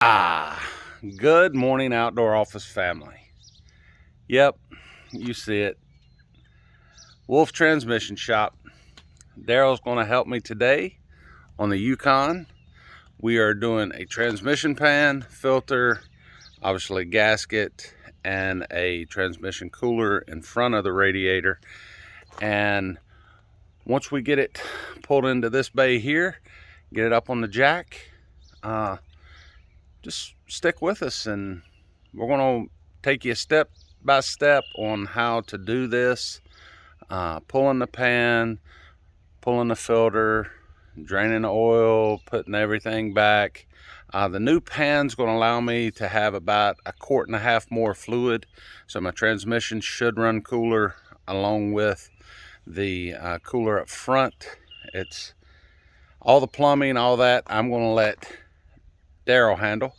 Good morning, outdoor office family. Yep, you see it. Wolf Transmission Shop. Daryl's going to help me today on the Yukon. We are doing a transmission pan, filter, obviously gasket, and a transmission cooler in front of the radiator. And once we get it pulled into this bay here, get it up on the jack, just stick with us and we're going to take you step by step on how to do this. Pulling the pan, pulling the filter, draining the oil, putting everything back. The new pan's going to allow me to have about 1.5 quarts more fluid, so my transmission should run cooler along with the cooler up front. It's all the plumbing, all that I'm going to let Daryl handle.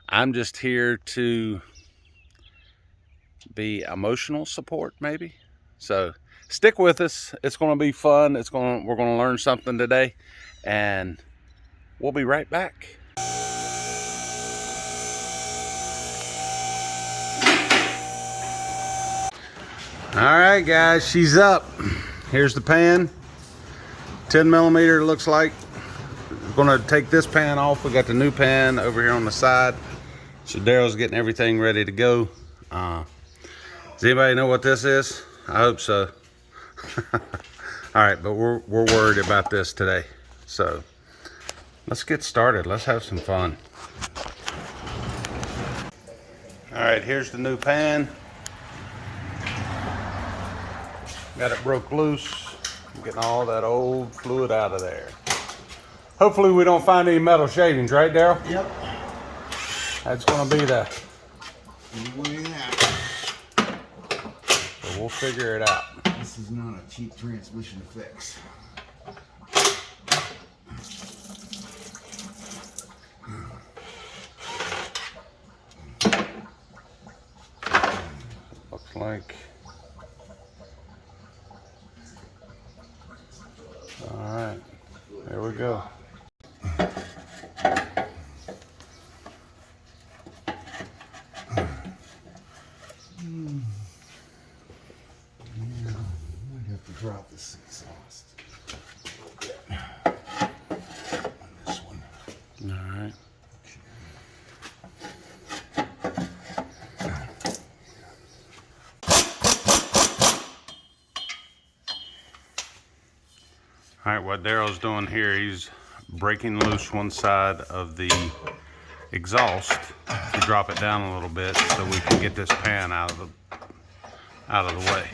I'm just here to be emotional support, maybe. So stick with us. It's going to be fun. We're going to learn something today, and we'll be right back. All right, guys, she's up. Here's the pan. 10 millimeter looks like. We're going to take this pan off. We got the new pan over here on the side. So Daryl's getting everything ready to go. Does anybody know what this is? I hope so. All right, but we're worried about this today. So let's get started. Let's have some fun. All right, here's the new pan. Got it broke loose. I'm getting all that old fluid out of there. Hopefully we don't find any metal shavings, right, Daryl? Yep. That's going to be the... So we'll figure it out. This is not a cheap transmission to fix. Looks like... All right, there we go. Drop this exhaust on this one. All right. All right, what Daryl's doing here, he's breaking loose one side of the exhaust to drop it down a little bit so we can get this pan out of the way.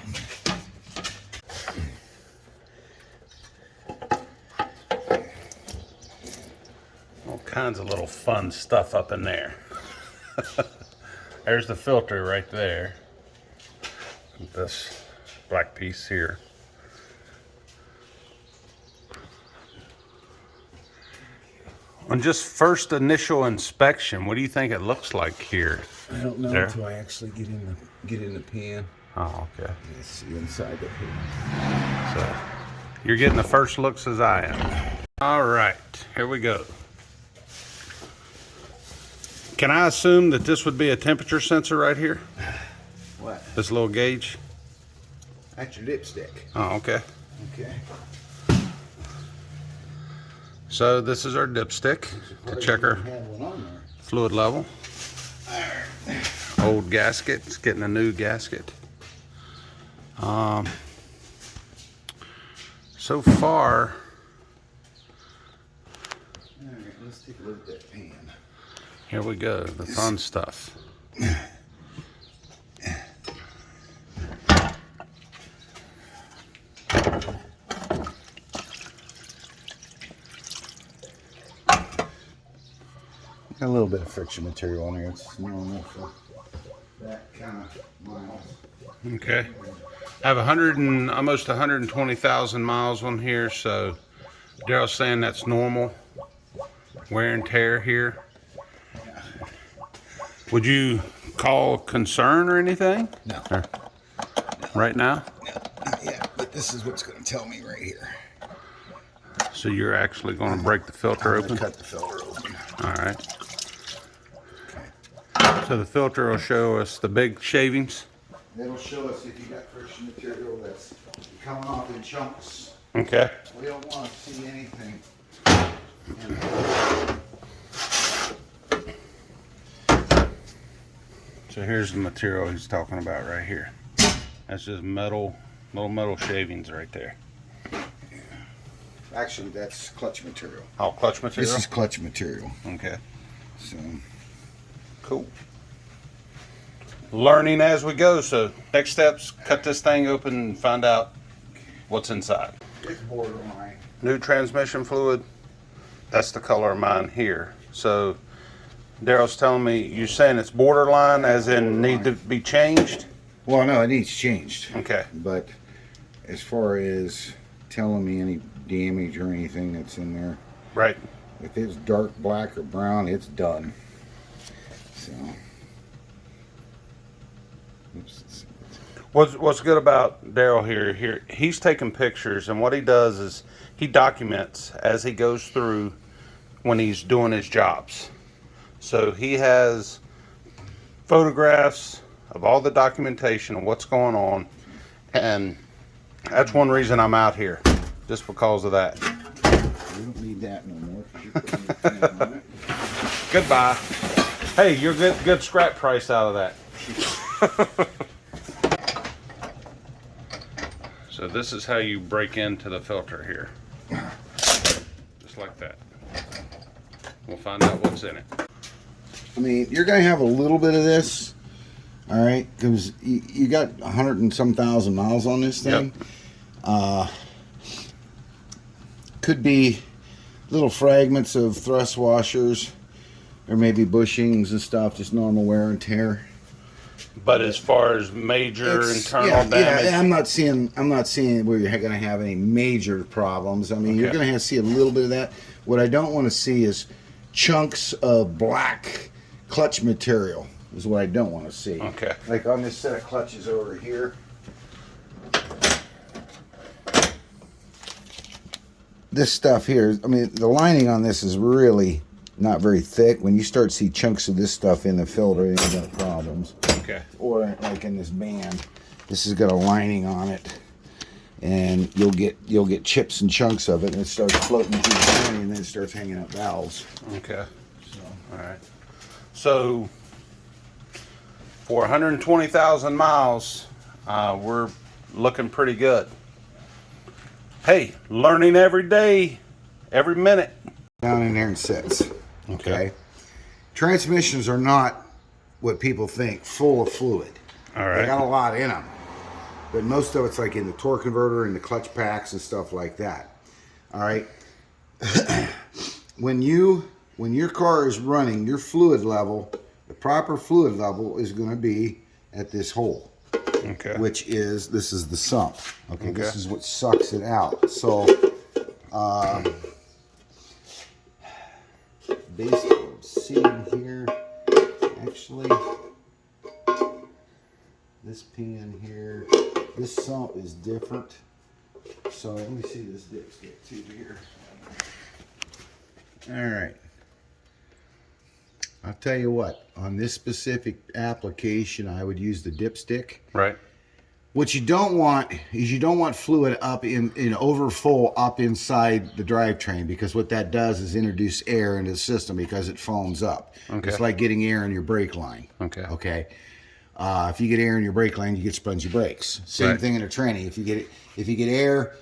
All kinds of little fun stuff up in there. There's the filter right there. This black piece here. On just first initial inspection, what do you think it looks like here? I don't know there? until I actually get in the pan. Oh, okay. Let's see inside the pan. So you're getting the first looks as I am. All right, here we go. Can I assume that this would be a temperature sensor right here? What? This little gauge? That's your dipstick. Oh, okay. Okay. So this is our dipstick to check our fluid level. Old gasket, it's getting a new gasket. So far, all right, let's take a look at that pan. here we go, the fun stuff. Got a little bit of friction material on here. It's normal for that kind of miles. Okay. I have almost 120,000 miles on here, so Daryl's saying that's normal wear and tear here. Would you call concern or anything? No. Or, right now? No, not yet, but this is what's going to tell me right here. So you're actually going to break the filter open? Cut the filter open. All right. So the filter will show us the big shavings. It'll show us if you got friction material that's coming off in chunks. Okay. We don't want to see anything. So here's the material he's talking about right here. That's just metal, little metal shavings right there. Actually, that's clutch material. Oh, clutch material? This is clutch material. Okay. So, cool. Learning as we go. So next steps, cut this thing open and find out what's inside. it's borderline. New transmission fluid. That's the color of mine here. So Daryl's telling me, you're saying it's borderline as in need to be changed? Well, no, it needs changed. Okay. But as far as telling me any damage or anything that's in there, Right. if it's dark black or brown, it's done. So, oops. What's good about Daryl here, he's taking pictures, and what he does is he documents as he goes through when he's doing his jobs. So he has photographs of all the documentation of what's going on, and that's one reason I'm out here, just because of that. We don't need that no more. 'Cause you put anything on it. Goodbye. Hey, you're good scrap price out of that. So this is how you break into the filter here. Just like that. We'll find out what's in it. I mean, you're going to have a little bit of this, all right, because you got 100 and some thousand miles on this thing. Yep. Could be little fragments of thrust washers, or maybe bushings and stuff, just normal wear and tear. But as far as major internal damage, yeah, I'm not seeing where you're going to have any major problems. I mean, you're Okay. going to see a little bit of that. What I don't want to see is chunks of black clutch material. Is what I don't want to see. Okay. Like on this set of clutches over here. This stuff here, I mean, the lining on this is really not very thick. When you start to see chunks of this stuff in the filter, you got problems. okay. Or like in this band, this has got a lining on it, and you'll get chips and chunks of it, and it starts floating through the lining, and then it starts hanging out valves. Okay. So, All right. So for 120,000 miles, we're looking pretty good. Hey, learning every day, every minute. down in there and sits. Okay. Transmissions are not what people think, full of fluid. All They right. got a lot in them, but most of it's like in the torque converter and the clutch packs and stuff like that. All right. when your car is running, your fluid level, the proper fluid level is going to be at this hole, Okay. which is this is the sump. Okay. This Okay. is what sucks it out. So, based on what I'm seeing here, actually, this pin here, this sump is different. So let me see this dipstick too here. All right. I'll tell you what, on this specific application, I would use the dipstick. Right. What you don't want is you don't want fluid up in overfull up inside the drivetrain, because what that does is introduce air into the system because it foams up. Okay. It's like getting air in your brake line. Okay. Okay. If you get air in your brake line, you get spongy brakes. Same Right. thing in a tranny. If you get air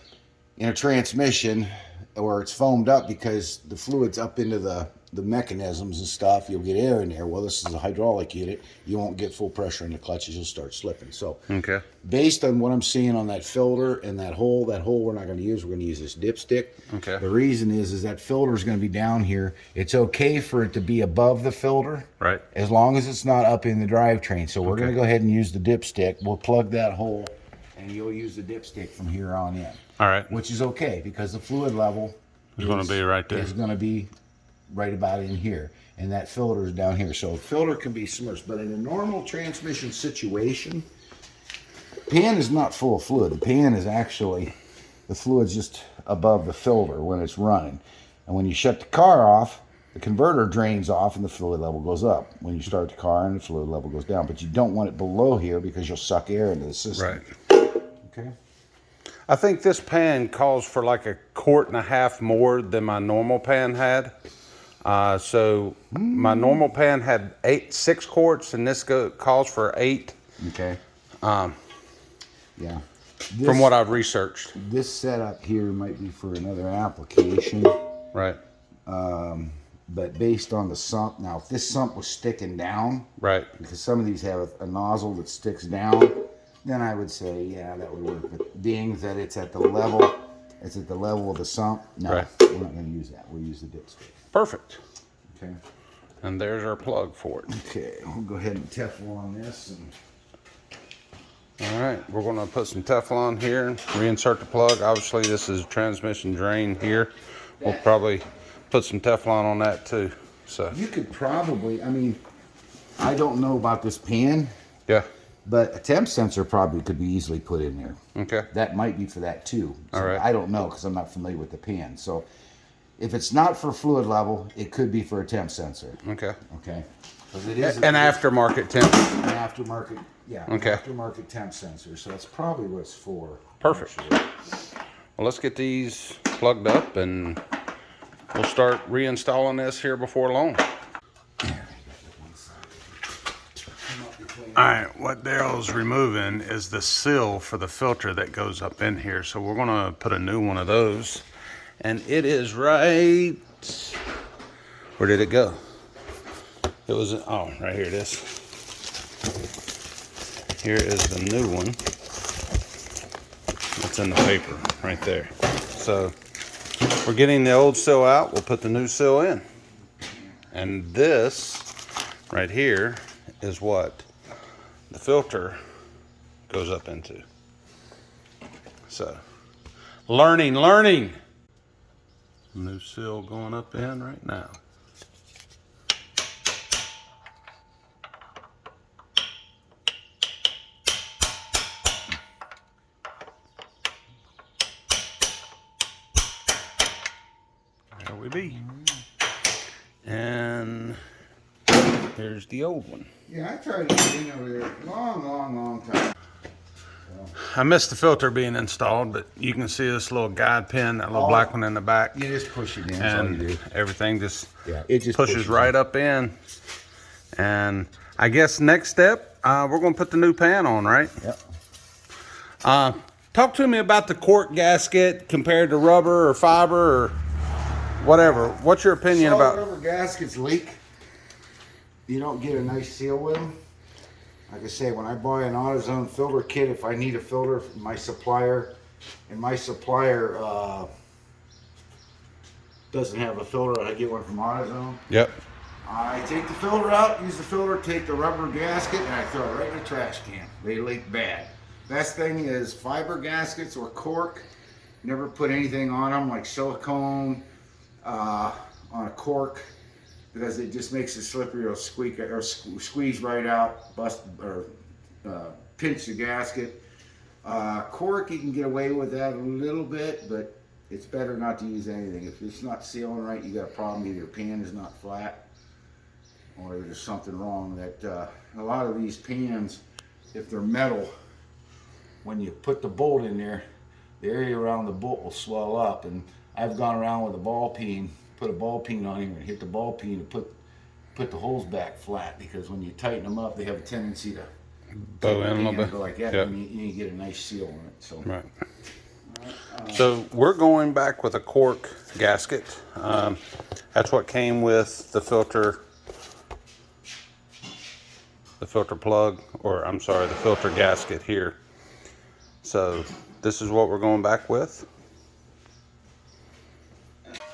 in a transmission, or it's foamed up because the fluid's up into the mechanisms and stuff, you'll get air in there. Well, this is a hydraulic unit. You won't get full pressure in the clutches. You'll start slipping. So Okay. based on what I'm seeing on that filter and that hole we're not going to use. We're going to use this dipstick. Okay. The reason is that filter is going to be down here. It's okay for it to be above the filter, Right. as long as it's not up in the drivetrain. So we're Okay. going to go ahead and use the dipstick. We'll plug that hole, and you'll use the dipstick from here on in. All right. Which is okay, because the fluid level It's going to be right there. is going to be right about in here, and that filter is down here. So a filter can be submerged, but in a normal transmission situation, the pan is not full of fluid. The pan is actually, the fluid's just above the filter when it's running. And when you shut the car off, the converter drains off and the fluid level goes up when you start the car, and the fluid level goes down. But you don't want it below here because you'll suck air into the system. Right. Okay. I think this pan calls for like 1.5 quart more than my normal pan had. So my normal pan had 6 quarts, and this calls for 8. Okay. Yeah. From what I've researched. This setup here might be for another application. Right. But based on the sump, now if this sump was sticking down, right, because some of these have a nozzle that sticks down, then I would say, yeah, that would work. But being that it's at the level of the sump, no, right. We're not going to use that. We'll use the dipstick. Perfect. Okay. And there's our plug for it. Okay, we'll go ahead and Teflon this. All right, we're going to put some Teflon here, reinsert the plug. Obviously, this is transmission drain here. We'll probably put some Teflon on that too. So you could probably, I mean, I don't know about this pan. Yeah. But a temp sensor probably could be easily put in there. Okay. That might be for that too. So all right. I don't know because I'm not familiar with the pan. So if it's not for fluid level, it could be for a temp sensor. Okay. Okay. Because it is an aftermarket temp. An aftermarket, yeah. Okay. An aftermarket temp sensor. So that's probably what it's for. Perfect. Well, let's get these plugged up and we'll start reinstalling this here before long. All right, what Daryl's removing is the seal for the filter that goes up in here. So we're gonna put a new one of those. And it is right, where did it go? It was, oh, right here it is. Here is the new one. It's in the paper right there. So we're getting the old seal out. We'll put the new seal in. And this right here is what the filter goes up into. So learning. New seal going up in right now. There we be. And here's the old one. Yeah, I tried to get in over there long time. I missed the filter being installed, but you can see this little guide pin, that little black one in the back. You just push it in, and all you do. Everything just, it just pushes right up in. And I guess next step, we're going to put the new pan on, right? Yep. Talk to me about the cork gasket compared to rubber or fiber or whatever. What's your opinion about? Rubber gaskets leak. You don't get a nice seal with them. Like I say, when I buy an AutoZone filter kit, if I need a filter from my supplier, and my supplier doesn't have a filter, I get one from AutoZone. Yep. I take the filter out, use the filter, take the rubber gasket, and I throw it right in the trash can. They leak bad. Best thing is fiber gaskets or cork. Never put anything on them like silicone on a cork, because it just makes it slippery or squeak or squeeze right out, bust or pinch the gasket. Cork, you can get away with that a little bit, but it's better not to use anything. If it's not sealing right, you got a problem. Either your pan is not flat or there's something wrong. That a lot of these pans, if they're metal, when you put the bolt in there, the area around the bolt will swell up. And I've gone around with a ball peen, put a ball peen on here and hit the ball peen and put the holes back flat, because when you tighten them up, they have a tendency to bow in a little bit. Go like that, yep. And you get a nice seal on it. So. Right. So we're going back with a cork gasket. That's what came with the filter plug, or I'm sorry, the filter gasket here. So this is what we're going back with.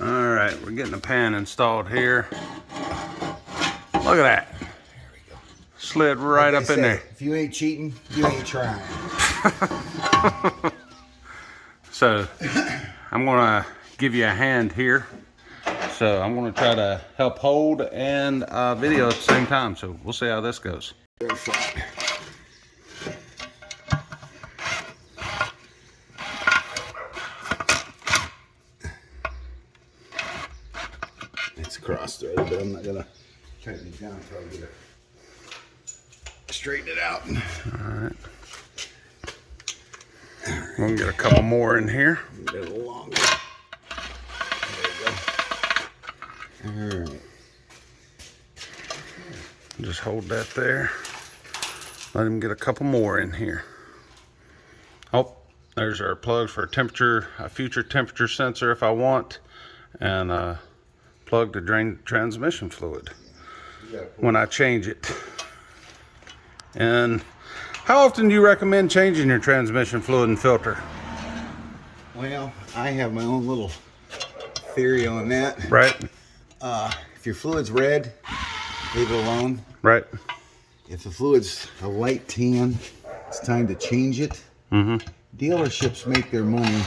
All right, we're getting the pan installed here. Look at that. There we go. Slid right up in there. If you ain't cheating, you ain't trying. So I'm gonna give you a hand here. So I'm gonna try to help hold and video at the same time. So we'll see how this goes. Very flat. It's cross threaded. I'm not gonna tighten it down until I get it straighten it out. All right. We're gonna get a couple more in here. A little longer. There you go. All right. Just hold that there. Let him get a couple more in here. Oh, there's our plugs for a future temperature sensor if I want, and a plug to drain transmission fluid when I change it. And how often do you recommend changing your transmission fluid and filter? Well, I have my own little theory on that. Right. If your fluid's red, leave it alone. Right. If the fluid's a light tan, it's time to change it. Mm-hmm. Dealerships make their money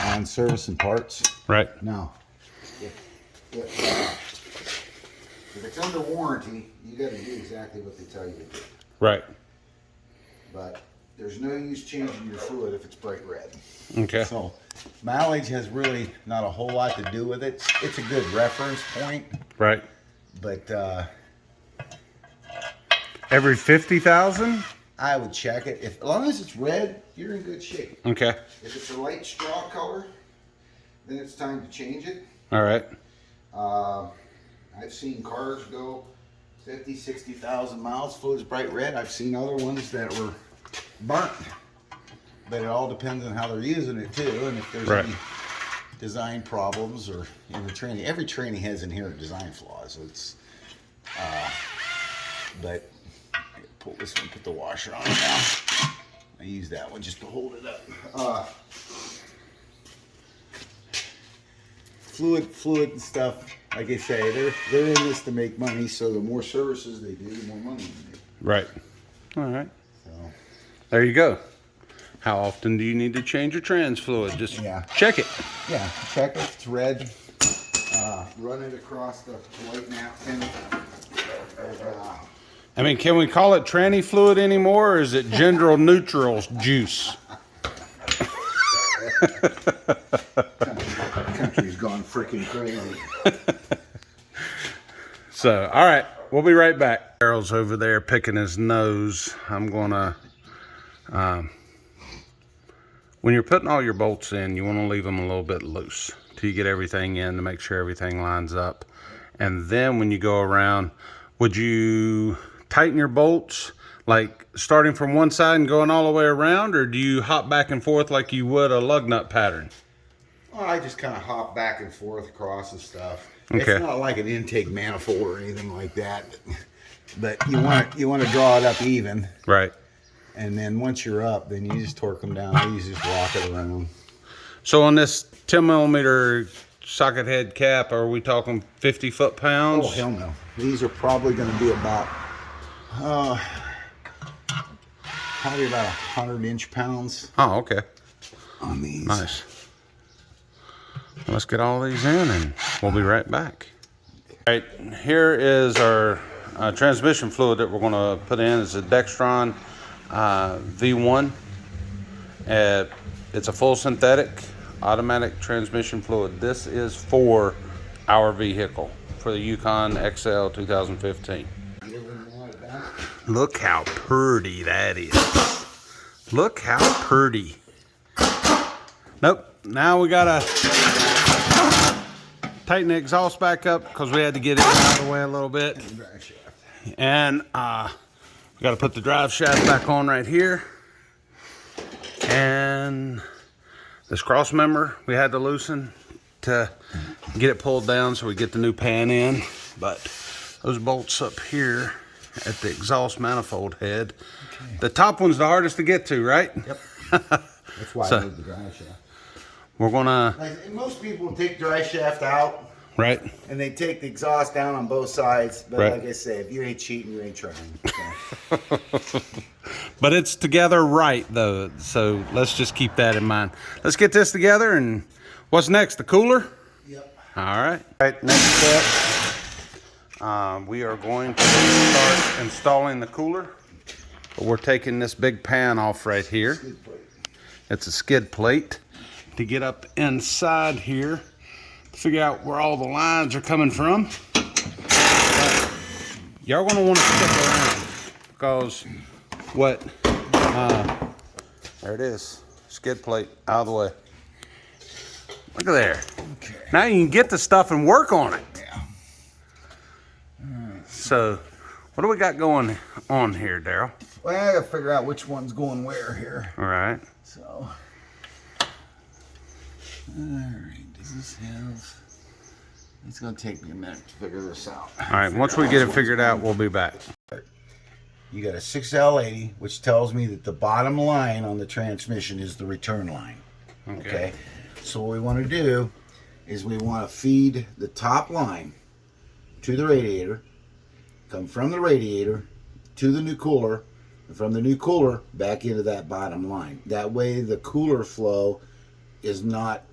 on service and parts. Right. Now, if it's under warranty, you got to do exactly what they tell you to do. Right. But there's no use changing your fluid if it's bright red. Okay. So mileage has really not a whole lot to do with it. It's a good reference point. Right. But every 50,000? I would check it. As long as it's red, you're in good shape. Okay. If it's a light straw color, then it's time to change it. All right. I've seen cars go 50, 60,000 miles, fluid's bright red. I've seen other ones that were burnt. But it all depends on how they're using it too, and if there's any design problems or in the training. Every training has inherent design flaws. It's, but pull this one, put the washer on it now. I use that one just to hold it up. Fluid and stuff. Like I say, they're in this to make money. So the more services they do, the more money they make. Right. All right. So there you go. How often do you need to change your trans fluid? Just check it. Yeah, check it. It's red. Run it across the white napkin. I mean, can we call it tranny fluid anymore, or is it gender neutral juice? Country's gone freaking crazy. So, all right, we'll be right back. Harold's over there picking his nose. I'm gonna. When you're putting all your bolts in, you want to leave them a little bit loose till you get everything in to make sure everything lines up. And then when you go around, would you tighten your bolts like starting from one side and going all the way around, or do you hop back and forth like you would a lug nut pattern? Well, I just kind of hop back and forth across and stuff. Okay. It's not like an intake manifold or anything like that, but you want to draw it up even. Right. And then once you're up, then you just torque them down. You just rock it around. So on this 10 millimeter socket head cap, are we talking 50 foot-pounds? Oh, hell no. These are probably going to be about, probably about 100 inch-pounds. Oh, okay. On these. Nice. Let's get all these in and we'll be right back. All right, here is our transmission fluid that we're going to put in. It's a Dextron V1. It's a full synthetic automatic transmission fluid. This is for our vehicle, for the Yukon XL 2015. Look how pretty that is. Look how pretty. Nope, now we gotta tighten the exhaust back up because we had to get it out of the way a little bit. And we gotta put the drive shaft back on right here. And this cross member we had to loosen to get it pulled down so we get the new pan in. But those bolts up here at the exhaust manifold head, the top one's the hardest to get to, right? Yep. That's why I moved the drive shaft. We're gonna. Like, most people take drive shaft out, right, and they take the exhaust down on both sides. But right. Like I say, if you ain't cheating, you ain't trying. So. But it's together right though, so let's just keep that in mind. Let's get this together, and what's next? The cooler? Yep. All right. All right. Next step, we are going to start installing the cooler. But we're taking this big pan off right here. It's a skid plate. To get up inside here, to figure out where all the lines are coming from. y'all gonna want to stick around because what? There it is. Skid plate out of the way. Look at there. Okay. Now you can get the stuff and work on it. Yeah. So, what do we got going on here, Daryl? Well, I gotta figure out which one's going where here. All right. So, all right. Does this have? It's gonna take me a minute to figure this out. All right. Once we get it figured out, we'll be back. You got a 6L80, which tells me that the bottom line on the transmission is the return line. Okay. So what we want to do is we want to feed the top line to the radiator, come from the radiator to the new cooler, and from the new cooler back into that bottom line. That way the cooler flow is not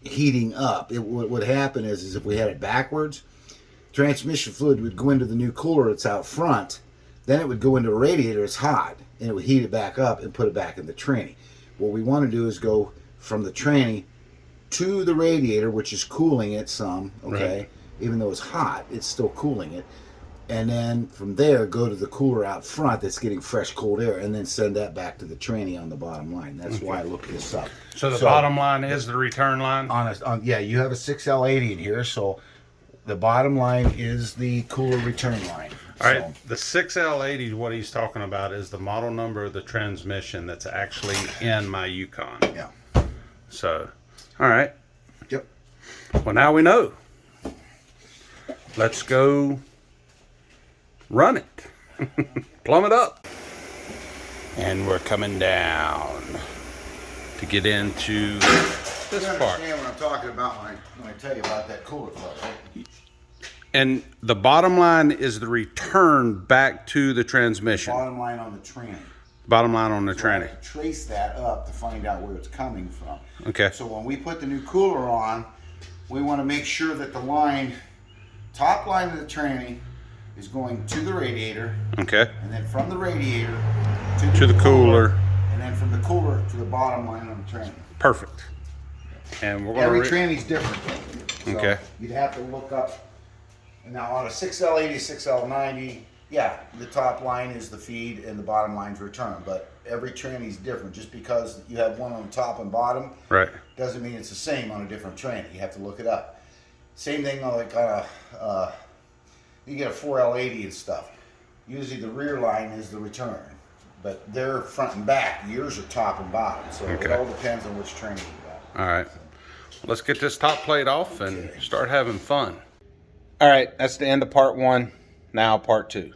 heating up. What would happen is if we had it backwards, transmission fluid would go into the new cooler that's out front, then it would go into a radiator, it's hot, and it would heat it back up and put it back in the tranny. What we want to do is go from the tranny to the radiator, which is cooling it some, okay? Right. Even though it's hot, it's still cooling it. And then from there, go to the cooler out front that's getting fresh, cold air, and then send that back to the tranny on the bottom line. That's why I looked this up. So the bottom line is the return line? Yeah, you have a 6L80 in here, so the bottom line is the cooler return line. All right, the 6L80 is what he's talking about is the model number of the transmission that's actually in my Yukon. Yeah. So, all right. Yep. Well, now we know. Let's go run it. Plumb it up. And we're coming down to get into this part. You understand what I'm talking about when I tell you about that cooler flow, right? And the bottom line is the return back to the transmission. Bottom line on the tranny. Bottom line on the So tranny. I have to trace that up to find out where it's coming from. Okay. So when we put the new cooler on, we want to make sure that the line, top line of the tranny, is going to the radiator. Okay. And then from the radiator To the cooler. And then from the cooler to the bottom line on the tranny. Perfect. And we're going Every tranny's different. So Okay. You'd have to look up. Now on a 6L80, 6L90, yeah, the top line is the feed and the bottom line's return. But every tranny's different. Just because you have one on the top and bottom, right, doesn't mean it's the same on a different tranny. You have to look it up. Same thing like on a, you get a 4L80 and stuff. Usually the rear line is the return. But they're front and back. Yours are top and bottom. So it all depends on which tranny you got. All right. Let's get this top plate off and start having fun. All right, that's the end of part one. Now part two.